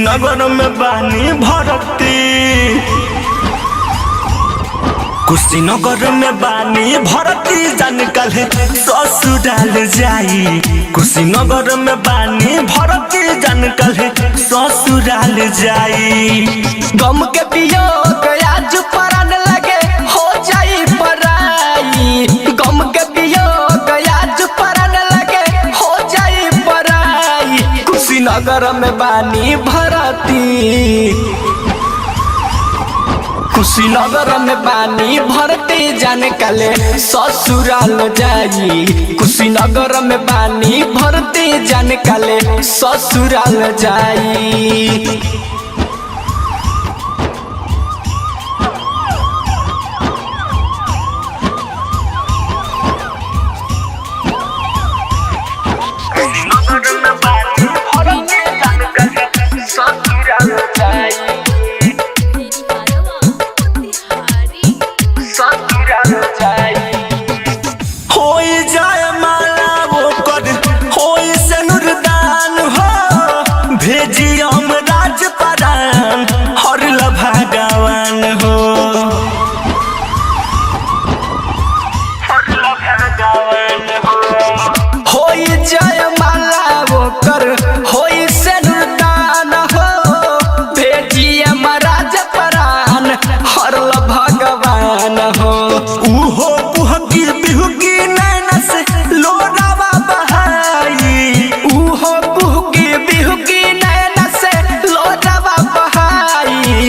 कुशीनगर में बानी भरती, कुशीनगर में बानी भरती जान कल ससुराल जाई। कुशीनगर में बानी भरती जान कल ससुराल जाई। गम के वियोग आज परान लगे हो जाई पराई। गम के वियोग आज परान लगे हो जाई पराई। कुशीनगर में बानी भरती, कुशीनगर में बानी भरती जान कले ससुराल जाई। कुशीनगर में बानी भरती जान कले ससुराल जाई।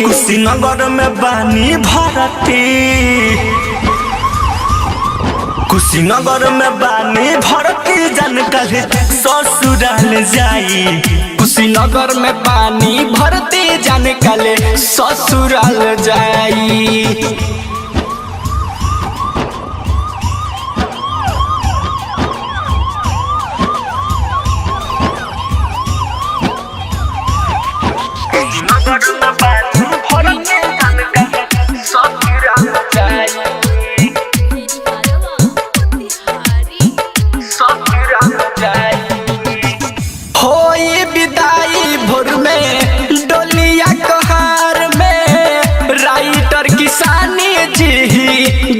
कुशीनगर में बानी भरती, कुशीनगर में बानी भरती जान कल ससुराल जाई। कुशीनगर में बानी भरती जान कल ससुराल जाई।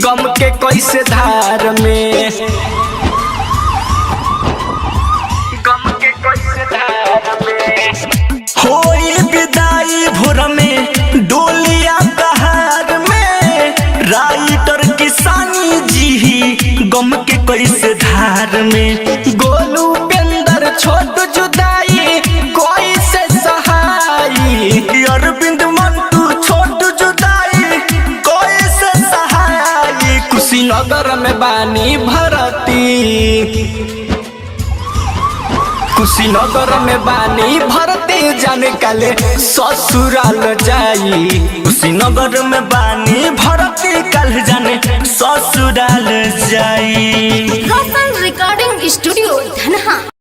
गम के कैसे धार में, गम के कैसे धार में होई विदाई भोर में डोलिया कहार में। राइटर किसानी जी गम के कैसे धार में। गोलू पेंदर छोट जुदाई कैसे सहाई। अरविंद मंटू छोट जुदाई कैसे सहाई। कुशीनगर में बानी भरती, कुशीनगर में बानी भरती जान कले ससुराल जाई। कुशीनगर में बानी भरती कल जाने ससुराल जाई। Recording studio.